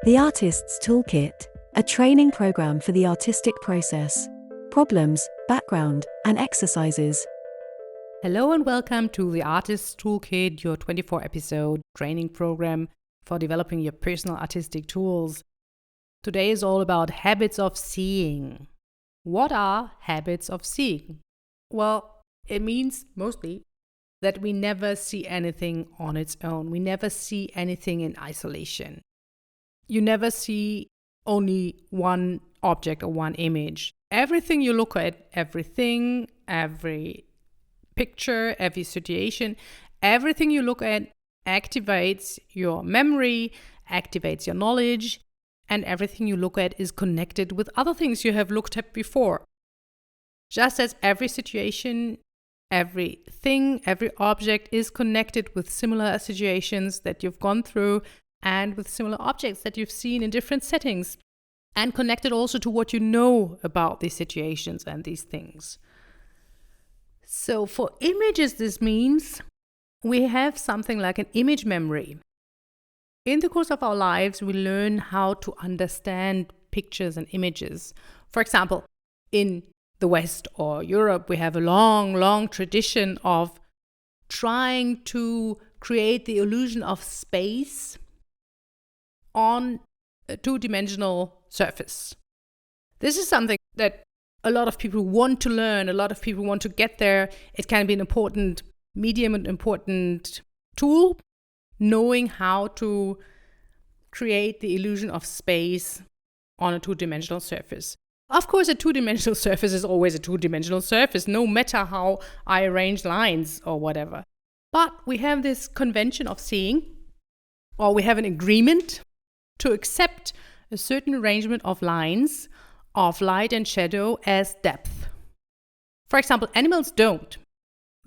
The Artist's Toolkit, a training program for the artistic process, problems, background, and exercises. Hello and welcome to the Artist's Toolkit, your 24-episode training program for developing your personal artistic tools. Today is all about habits of seeing. What are habits of seeing? Well, it means mostly that we never see anything on its own. We never see anything in isolation. You never see only one object or one image. Everything you look at, every picture, every situation, everything you look at activates your memory, activates your knowledge, and everything you look at is connected with other things you have looked at before. Just as every situation, everything, every object is connected with similar situations that you've gone through and with similar objects that you've seen in different settings, and connected also to what you know about these situations and these things. So for images, this means we have something like an image memory. In the course of our lives, we learn how to understand pictures and images. For example, in the West or Europe, we have a long tradition of trying to create the illusion of space on a two-dimensional surface. This is something that a lot of people want to learn, a lot of people want to get there. It can be an important medium and important tool, knowing how to create the illusion of space on a two-dimensional surface. Of course, a two-dimensional surface is always a two-dimensional surface, no matter how I arrange lines or whatever. But we have this convention of seeing, or we have an agreement to accept a certain arrangement of lines of light and shadow as depth. For example, animals don't.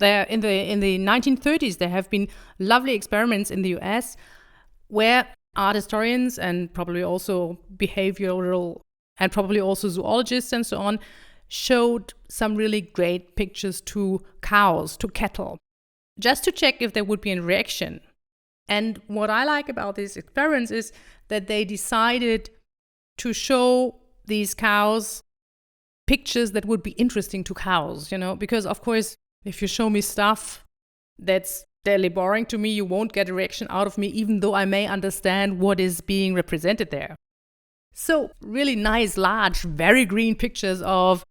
In the 1930s, there have been lovely experiments in the US where art historians and probably also behavioral and probably also zoologists and so on showed some really great pictures to cows, to cattle, just to check if there would be a reaction. And what I like about these experiments is that they decided to show these cows pictures that would be interesting to cows, because of course, if you show me stuff that's deadly boring to me, you won't get a reaction out of me, even though I may understand what is being represented there. So really nice, large, very green pictures of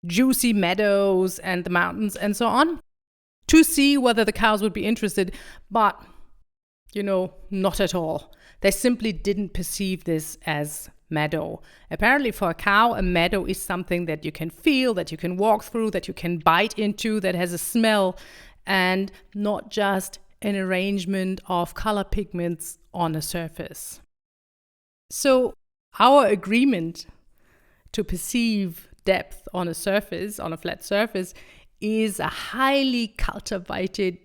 juicy meadows and the mountains and so on to see whether the cows would be interested, but not at all. They simply didn't perceive this as meadow. Apparently for a cow, a meadow is something that you can feel, that you can walk through, that you can bite into, that has a smell, and not just an arrangement of color pigments on a surface. So our agreement to perceive depth on a surface, on a flat surface, is a highly cultivated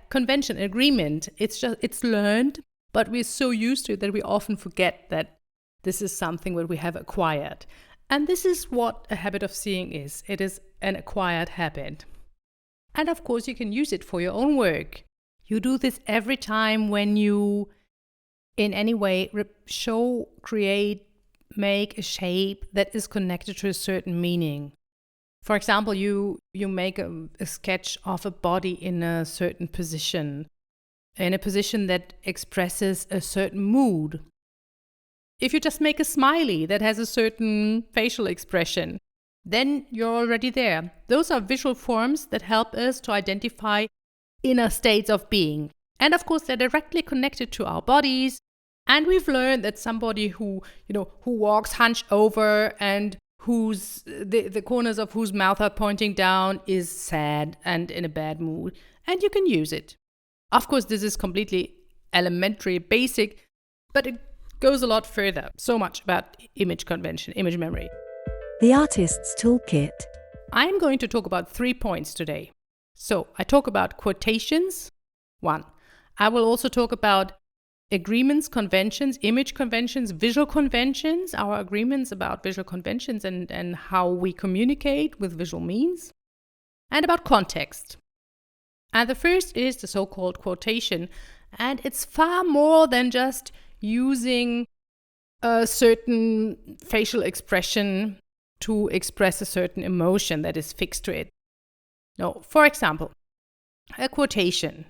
convention, agreement. It's learned, but we're so used to it that we often forget that this is something that we have acquired. And this is what a habit of seeing is. It is an acquired habit. And of course, you can use it for your own work. You do this every time when you, in any way, show, create, make a shape that is connected to a certain meaning. For example, you make a sketch of a body in a certain position, in a position that expresses a certain mood. If you just make a smiley that has a certain facial expression, then you're already there. Those are visual forms that help us to identify inner states of being. And of course, they're directly connected to our bodies. And we've learned that somebody who walks hunched over and whose the corners of whose mouth are pointing down is sad and in a bad mood, and you can use it. Of course, this is completely elementary, basic, but it goes a lot further. So much about image convention, image memory. The Artist's Toolkit. I'm going to talk about 3 points today. So I talk about quotations, 1. I will also talk about agreements, conventions, image conventions, visual conventions, our agreements about visual conventions and how we communicate with visual means, and about context. And the first is the so-called quotation, and it's far more than just using a certain facial expression to express a certain emotion that is fixed to it. No, for example, a quotation.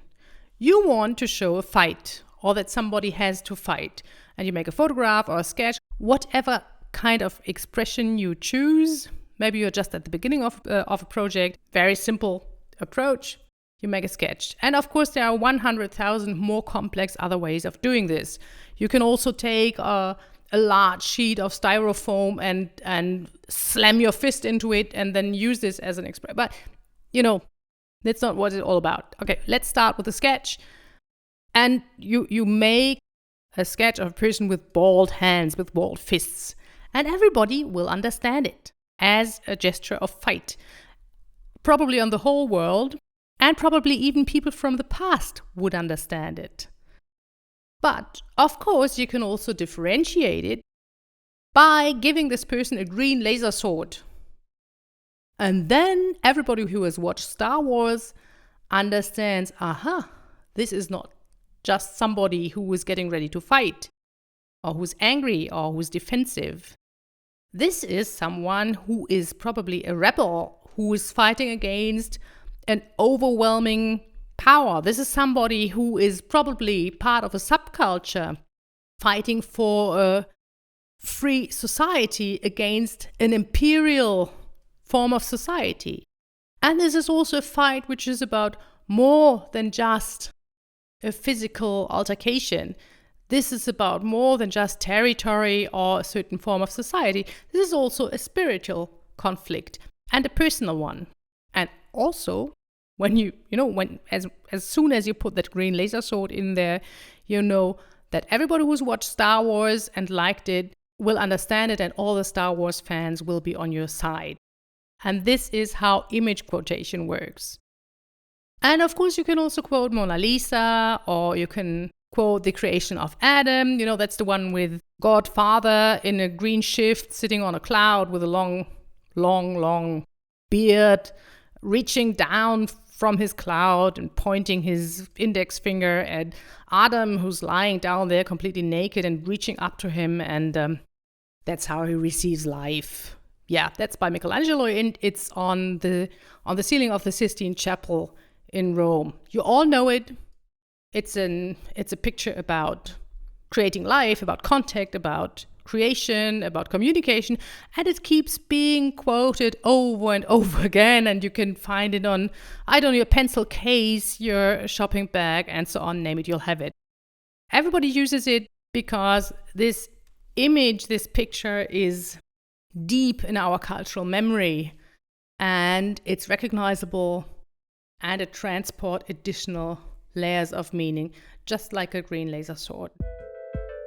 You want to show a fight or that somebody has to fight, and you make a photograph or a sketch, whatever kind of expression you choose. Maybe you're just at the beginning of a project, very simple approach. You make a sketch. And of course, there are 100,000 more complex other ways of doing this. You can also take a large sheet of styrofoam and slam your fist into it and then use this as an expression. But, that's not what it's all about. Okay, let's start with a sketch. And you make a sketch of a person with balled hands, with balled fists. And everybody will understand it as a gesture of fight. Probably on the whole world. And probably even people from the past would understand it. But, of course, you can also differentiate it by giving this person a green laser sword. And then everybody who has watched Star Wars understands, this is not just somebody who is getting ready to fight, or who's angry, or who's defensive. This is someone who is probably a rebel, who is fighting against an overwhelming power. This is somebody who is probably part of a subculture fighting for a free society against an imperial form of society. And this is also a fight which is about more than just a physical altercation. This is about more than just territory or a certain form of society. This is also a spiritual conflict and a personal one. And also, when as soon as you put that green laser sword in there, you know that everybody who's watched Star Wars and liked it will understand it, and all the Star Wars fans will be on your side. And this is how image quotation works. And of course, you can also quote Mona Lisa, or you can quote the creation of Adam. That's the one with God Father in a green shift, sitting on a cloud with a long, long, long beard, reaching down from his cloud and pointing his index finger at Adam, who's lying down there completely naked, and reaching up to him. And that's how he receives life. Yeah, that's by Michelangelo, and it's on the ceiling of the Sistine Chapel in Rome. You all know it. It's a picture about creating life, about contact, about creation, about communication, and it keeps being quoted over and over again, and you can find it on, your pencil case, your shopping bag, and so on, name it, you'll have it. Everybody uses it because this image, this picture is deep in our cultural memory, and it's recognizable, and it transports additional layers of meaning, just like a green laser sword.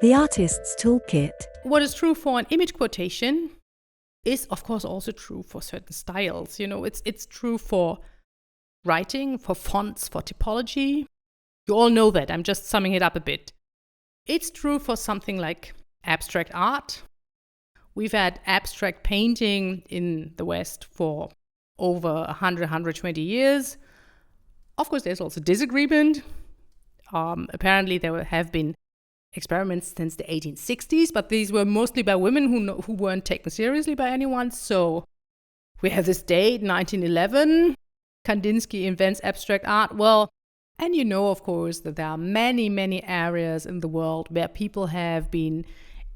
The Artist's Toolkit. What is true for an image quotation is, of course, also true for certain styles. It's true for writing, for fonts, for typology. You all know that. I'm just summing it up a bit. It's true for something like abstract art. We've had abstract painting in the West for over 100, 120 years. Of course, there's also disagreement. Apparently, there have been experiments since the 1860s, but these were mostly by women who weren't taken seriously by anyone. So we have this date, 1911. Kandinsky invents abstract art. Well, and of course, that there are many, many areas in the world where people have been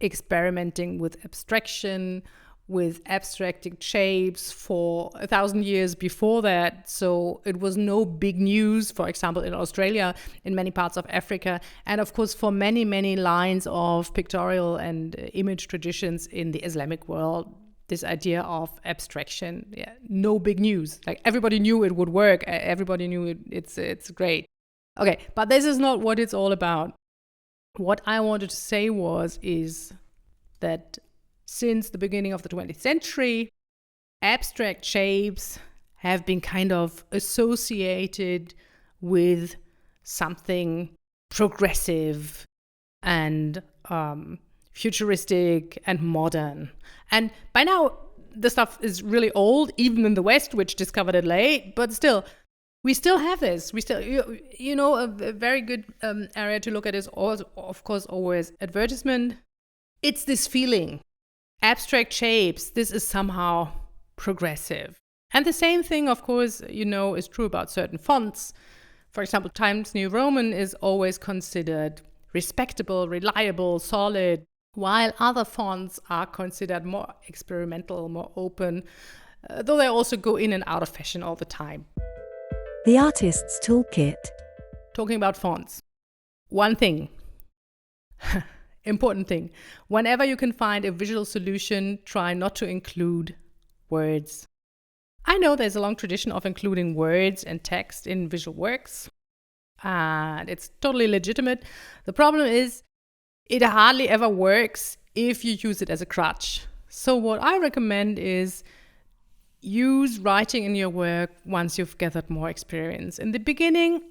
experimenting with abstraction, with abstracting shapes for 1,000 years before that. So it was no big news, for example, in Australia, in many parts of Africa, and of course for many, many lines of pictorial and image traditions in the Islamic world. This idea of abstraction, no big news. Like, everybody knew it would work. Everybody knew it's great. Okay, but this is not what it's all about. What I wanted to say is that since the beginning of the 20th century, abstract shapes have been kind of associated with something progressive and futuristic and modern. And by now, the stuff is really old, even in the West, which discovered it late, but still, we still have this. We still, a very good area to look at is also, of course, always advertisement. it's this feeling. Abstract shapes, this is somehow progressive. And the same thing, of course, is true about certain fonts. For example, Times New Roman is always considered respectable, reliable, solid, while other fonts are considered more experimental, more open, though they also go in and out of fashion all the time. The Artist's Toolkit. Talking about fonts. One thing, important thing, whenever you can find a visual solution, try not to include words. I know there's a long tradition of including words and text in visual works, and it's totally legitimate. The problem is it hardly ever works if you use it as a crutch. So what I recommend is use writing in your work once you've gathered more experience. In the beginning,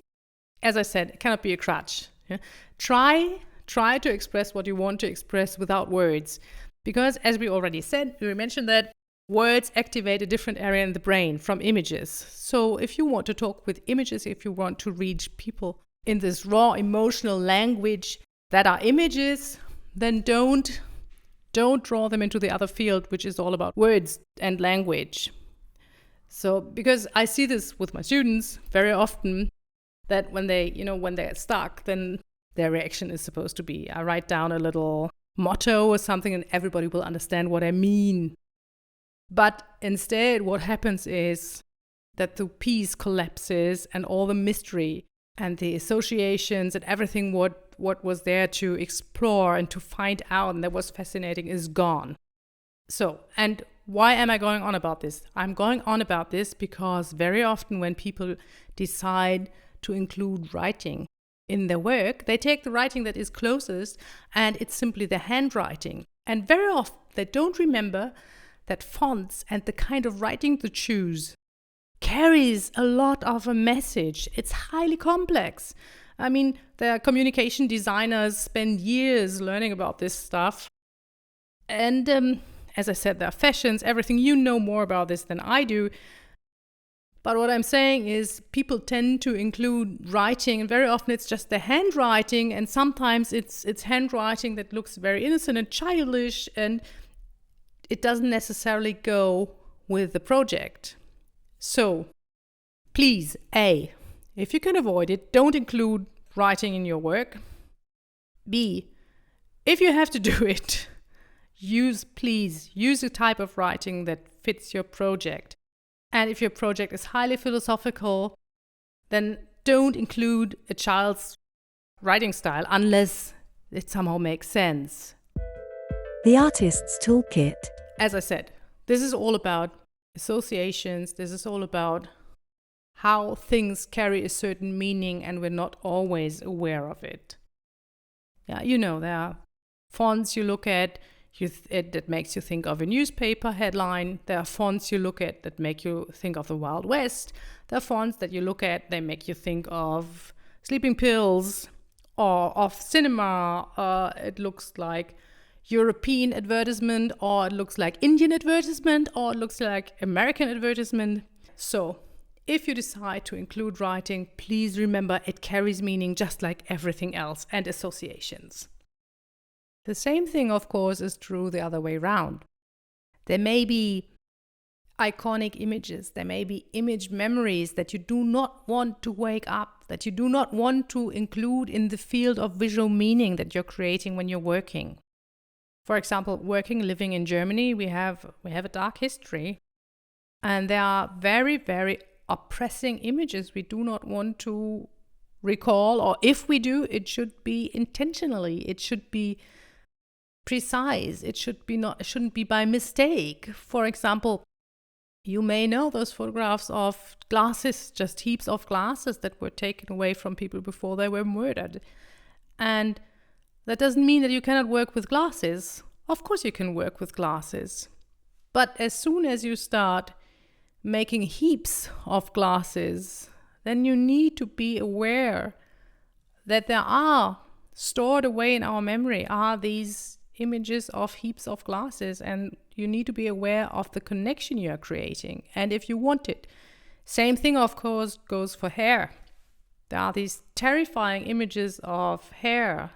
as I said, it cannot be a crutch. Yeah? Try to express what you want to express without words. Because as we already said, we mentioned that words activate a different area in the brain from images. So if you want to talk with images, if you want to reach people in this raw emotional language that are images, then don't draw them into the other field, which is all about words and language. So because I see this with my students very often, that when they're stuck, then their reaction is supposed to be, I write down a little motto or something and everybody will understand what I mean. But instead, what happens is that the piece collapses and all the mystery and the associations and everything what was there to explore and to find out and that was fascinating is gone. So, and why am I going on about this? I'm going on about this because very often when people decide to include writing in their work, they take the writing that is closest and it's simply the handwriting. And very often they don't remember that fonts and the kind of writing to choose carries a lot of a message. It's highly complex. I mean, the communication designers spend years learning about this stuff. And as I said, there are fashions, everything. You know more about this than I do. But what I'm saying is people tend to include writing, and very often it's just the handwriting, and sometimes it's handwriting that looks very innocent and childish, and it doesn't necessarily go with the project. So, please, A, if you can avoid it, don't include writing in your work. B, if you have to do it, use a type of writing that fits your project. And if your project is highly philosophical, then don't include a child's writing style unless it somehow makes sense. The Artist's Toolkit. As I said, this is all about associations. This is all about how things carry a certain meaning and we're not always aware of it. Yeah, there are fonts you look at that makes you think of a newspaper headline. There are fonts you look at that make you think of the Wild West. There are fonts that you look at, they make you think of sleeping pills or of cinema. It looks like European advertisement, or it looks like Indian advertisement, or it looks like American advertisement. So if you decide to include writing, please remember it carries meaning just like everything else and associations. The same thing, of course, is true the other way around. There may be iconic images, there may be image memories that you do not want to wake up, that you do not want to include in the field of visual meaning that you're creating when you're working. For example, living in Germany, we have a dark history, and there are very, very oppressing images we do not want to recall, or if we do, it should be intentionally, it should be precise, it shouldn't be by mistake. For example, you may know those photographs of glasses, just heaps of glasses that were taken away from people before they were murdered. And that doesn't mean that you cannot work with glasses. Of course you can work with glasses. But as soon as you start making heaps of glasses, then you need to be aware that there are stored away in our memory are these images of heaps of glasses, and you need to be aware of the connection you are creating and if you want it. Same thing, of course, goes for hair. There are these terrifying images of hair,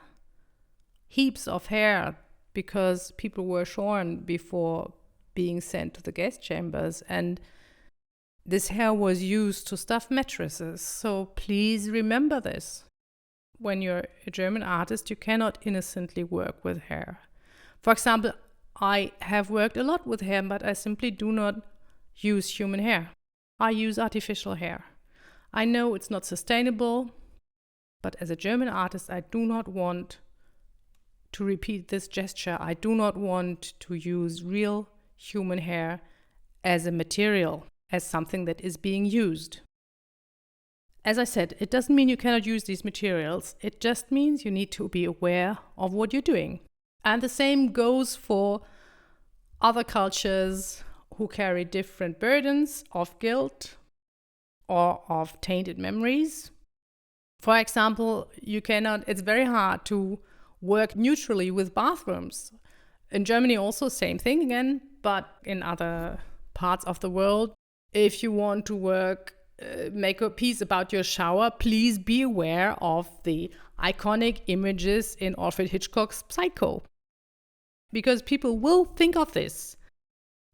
heaps of hair because people were shorn before being sent to the gas chambers, and this hair was used to stuff mattresses. So please remember this. When you're a German artist, you cannot innocently work with hair. For example, I have worked a lot with hair, but I simply do not use human hair. I use artificial hair. I know it's not sustainable, but as a German artist, I do not want to repeat this gesture. I do not want to use real human hair as a material, as something that is being used. As I said, it doesn't mean you cannot use these materials. It just means you need to be aware of what you're doing. And the same goes for other cultures who carry different burdens of guilt or of tainted memories. For example, it's very hard to work neutrally with bathrooms. In Germany also same thing again, but in other parts of the world, if you want to make a piece about your shower, please be aware of the iconic images in Alfred Hitchcock's Psycho. Because people will think of this.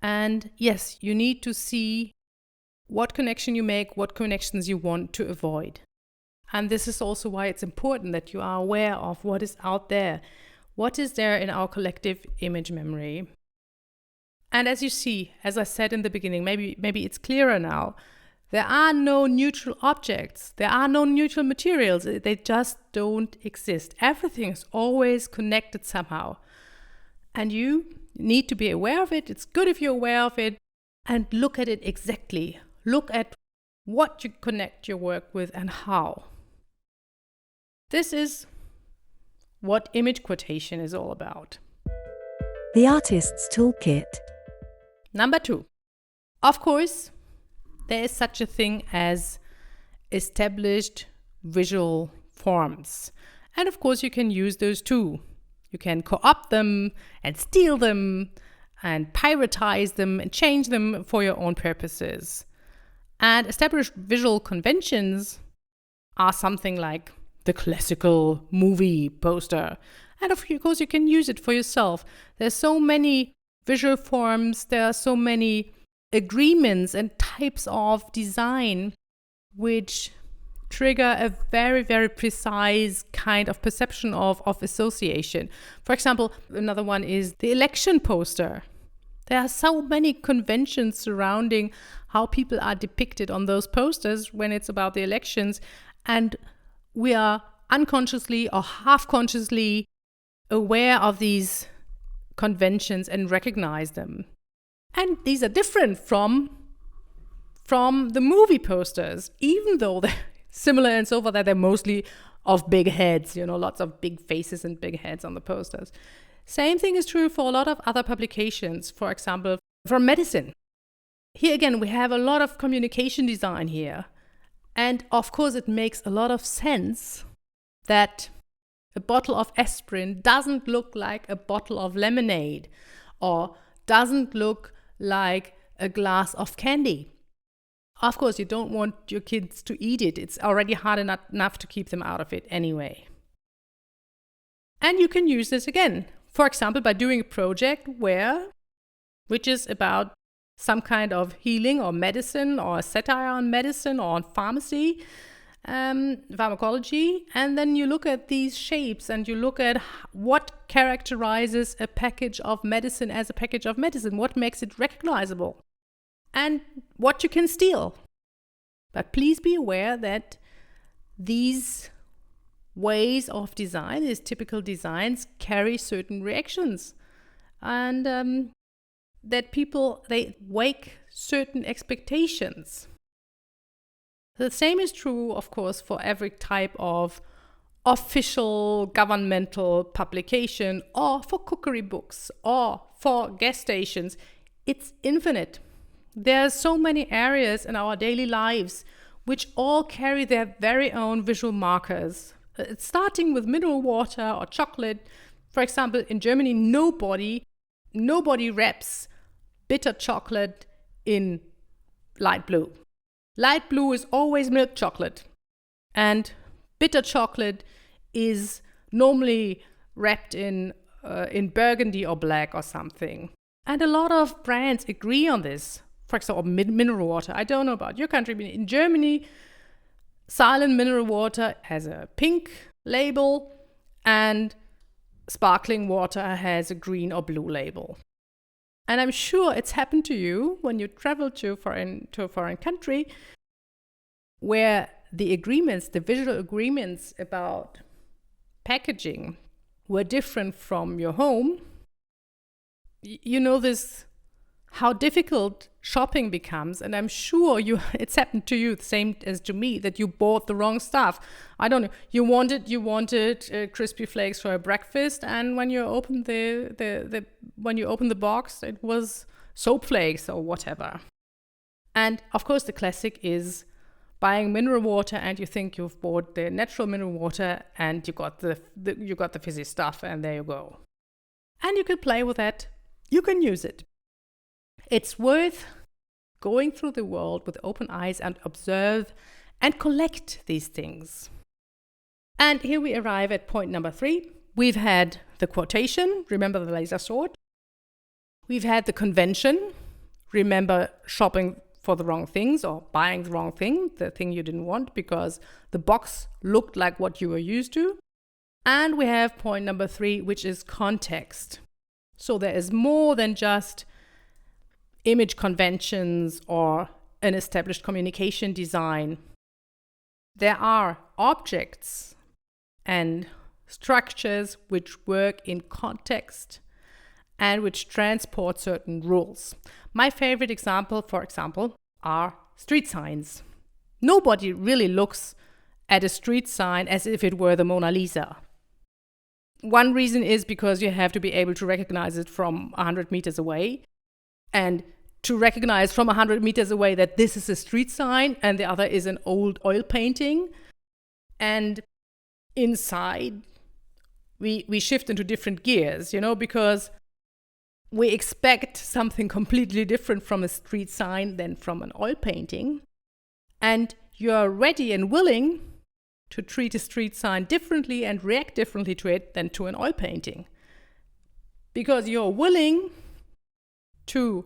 And yes, you need to see what connection you make, what connections you want to avoid. And this is also why it's important that you are aware of what is out there. What is there in our collective image memory? And as you see, as I said in the beginning, maybe it's clearer now, there are no neutral objects. There are no neutral materials. They just don't exist. Everything is always connected somehow. And you need to be aware of it. It's good if you're aware of it and look at it exactly. Look at what you connect your work with and how. This is what image quotation is all about. The Artist's Toolkit. Number 2. Of course, there is such a thing as established visual forms. And of course, you can use those too. You can co-opt them and steal them and piratize them and change them for your own purposes. And established visual conventions are something like the classical movie poster. And of course, you can use it for yourself. There's so many visual forms, there are so many agreements and types of design which trigger a very, very precise kind of perception of association. For example, another one is the election poster. There are so many conventions surrounding how people are depicted on those posters when it's about the elections, and we are unconsciously or half-consciously aware of these conventions and recognize them. And these are different from the movie posters, even though they're similar and so forth, that they're mostly of big heads, lots of big faces and big heads on the posters. Same thing is true for a lot of other publications, for example, from medicine. Here again, we have a lot of communication design here. And of course, it makes a lot of sense that a bottle of aspirin doesn't look like a bottle of lemonade or doesn't look like a glass of candy. Of course, you don't want your kids to eat it. It's already hard enough to keep them out of it anyway. And you can use this again, for example, by doing a project which is about some kind of healing or medicine or a satire on medicine or on pharmacy, pharmacology, and then you look at these shapes and you look at what characterizes a package of medicine as a package of medicine, what makes it recognizable, and what you can steal. But please be aware that these ways of design, these typical designs, carry certain reactions, and that people, they wake certain expectations. The same is true, of course, for every type of official governmental publication or for cookery books or for gas stations. It's infinite. There are so many areas in our daily lives which all carry their very own visual markers. Starting with mineral water or chocolate. For example, in Germany, nobody wraps bitter chocolate in light blue. Light blue is always milk chocolate, and bitter chocolate is normally wrapped in in burgundy or black or something. And a lot of brands agree on this. For example, mineral water. I don't know about your country, but in Germany, silent mineral water has a pink label and sparkling water has a green or blue label. And I'm sure it's happened to you when you travel to a foreign country where the agreements, the visual agreements about packaging were different from your home. You know this, how difficult shopping becomes, and I'm sure it's happened to you the same as to me, that you bought the wrong stuff. I don't know, you wanted crispy flakes for a breakfast, and when you opened the box, it was soap flakes or whatever. And of course the classic is buying mineral water and you think you've bought the natural mineral water and you got the fizzy stuff, and there you go. And you can play with that. You can use it. It's worth going through the world with open eyes and observe and collect these things. And here we arrive at point number 3. We've had the quotation, remember the laser sword. We've had the convention, remember shopping for the wrong things or buying the wrong thing, the thing you didn't want because the box looked like what you were used to. And we have point number 3, which is context. So there is more than just image conventions or an established communication design. There are objects and structures which work in context and which transport certain rules. My favorite example, for example, are street signs. Nobody really looks at a street sign as if it were the Mona Lisa. One reason is because you have to be able to recognize it from 100 meters away, and to recognize from 100 meters away that this is a street sign and the other is an old oil painting. And inside, we shift into different gears, because we expect something completely different from a street sign than from an oil painting. And you're ready and willing to treat a street sign differently and react differently to it than to an oil painting. Because you're willing to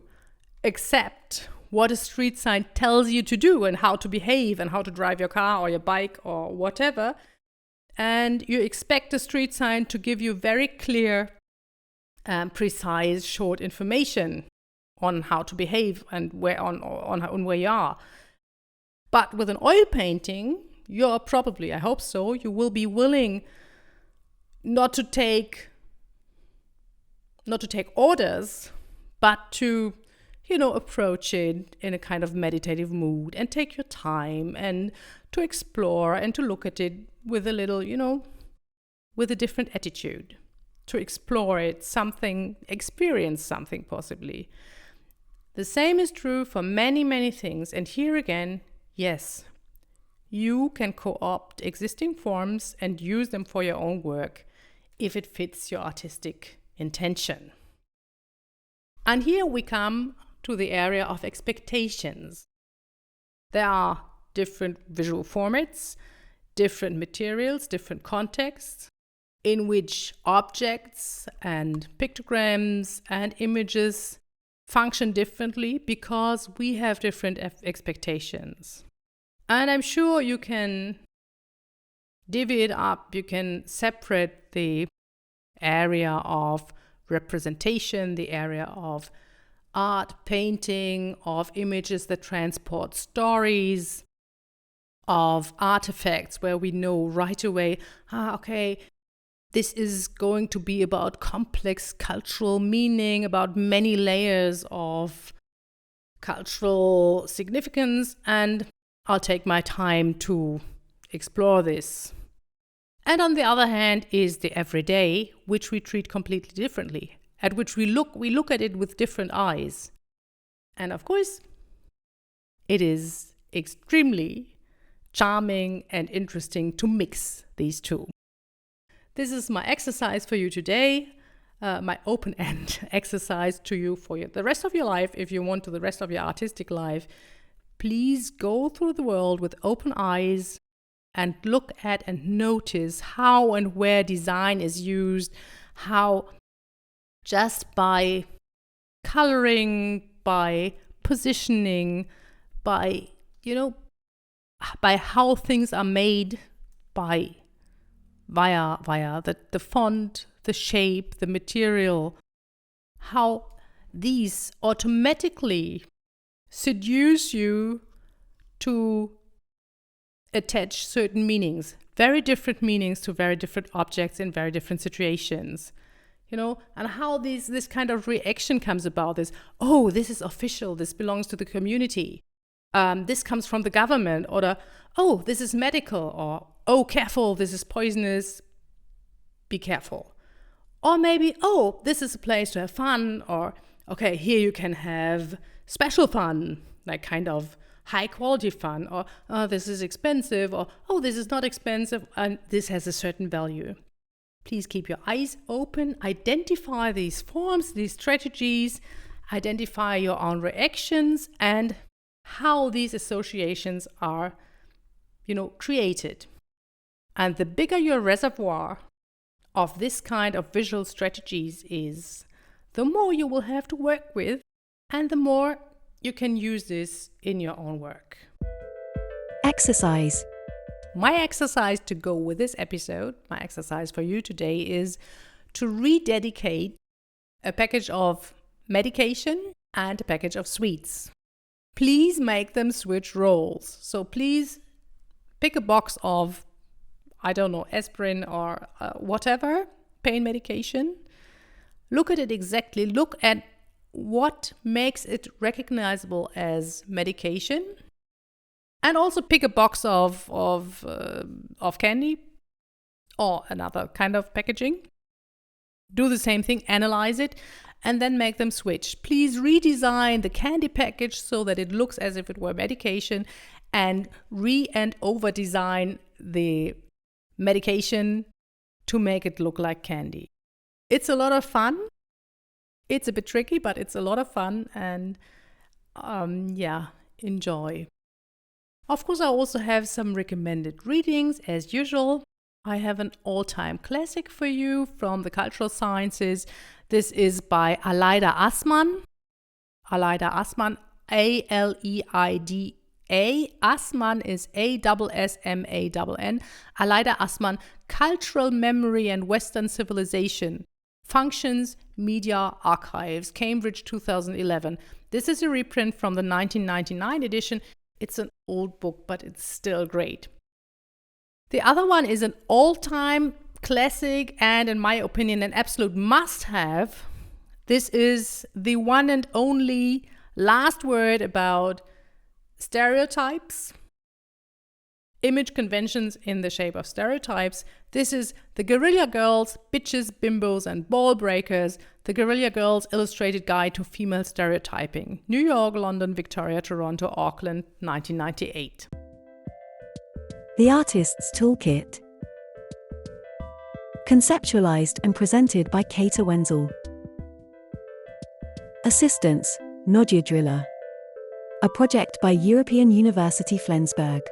accept what a street sign tells you to do and how to behave and how to drive your car or your bike or whatever. And you expect a street sign to give you very clear, precise, short information on how to behave and where you are. But with an oil painting, you're probably, I hope so, you will be willing not to take orders, but to approach it in a kind of meditative mood and take your time and to explore and to look at it with a little, with a different attitude, to explore it, experience something possibly. The same is true for many, many things. And here again, yes, you can co-opt existing forms and use them for your own work if it fits your artistic intention. And here we come to the area of expectations. There are different visual formats, different materials, different contexts in which objects and pictograms and images function differently because we have different expectations. And I'm sure you can divvy it up, you can separate the area of representation, the area of art, painting, of images that transport stories, of artifacts where we know right away, okay, this is going to be about complex cultural meaning, about many layers of cultural significance, and I'll take my time to explore this. And on the other hand is the everyday, which we treat completely differently, at which we look at it with different eyes. And of course, it is extremely charming and interesting to mix these two. This is my exercise for you today, my open-end exercise to you for the rest of your life. If you want to the rest of your artistic life, please go through the world with open eyes and look at and notice how and where design is used, how just by coloring, by positioning, by, by how things are made, via the font, the shape, the material, how these automatically seduce you to attach certain meanings, very different meanings to very different objects in very different situations. And how this kind of reaction comes about is, oh, this is official, this belongs to the community. This comes from the government, or oh, this is medical, or oh, careful, this is poisonous, be careful. Or maybe, oh, this is a place to have fun, or okay, here you can have special fun, like kind of high quality fun, or oh, this is expensive, or oh, this is not expensive, and this has a certain value. Please keep your eyes open, identify these forms, these strategies, identify your own reactions and how these associations are, created. And the bigger your reservoir of this kind of visual strategies is, the more you will have to work with and the more you can use this in your own work. Exercise. My exercise to go with this episode, my exercise for you today is to rededicate a package of medication and a package of sweets. Please make them switch roles. So please pick a box of, aspirin or whatever, pain medication. Look at it exactly. Look at what makes it recognizable as medication. And also pick a box of candy or another kind of packaging. Do the same thing, analyze it, and then make them switch. Please redesign the candy package so that it looks as if it were medication, and and over design the medication to make it look like candy. It's a lot of fun. It's a bit tricky, but it's a lot of fun, and enjoy. Of course, I also have some recommended readings, as usual. I have an all-time classic for you from the cultural sciences. This is by Aleida Assmann. Aleida Assmann, A-L-E-I-D-A. Assmann is A-S-S-M-A-N-N. Aleida Assmann, Cultural Memory and Western Civilization. Functions, Media, Archives, Cambridge 2011. This is a reprint from the 1999 edition. It's an old book, but it's still great. The other one is an all-time classic and, in my opinion, an absolute must-have. This is the one and only last word about stereotypes, image conventions in the shape of stereotypes. This is The Guerrilla Girls, Bitches, Bimbos, and Ball Breakers, The Guerrilla Girls Illustrated Guide to Female Stereotyping. New York, London, Victoria, Toronto, Auckland, 1998. The Artist's Toolkit. Conceptualized and presented by Kaethe Wenzel. Assistance, Nadia Driller. A project by European University Flensburg.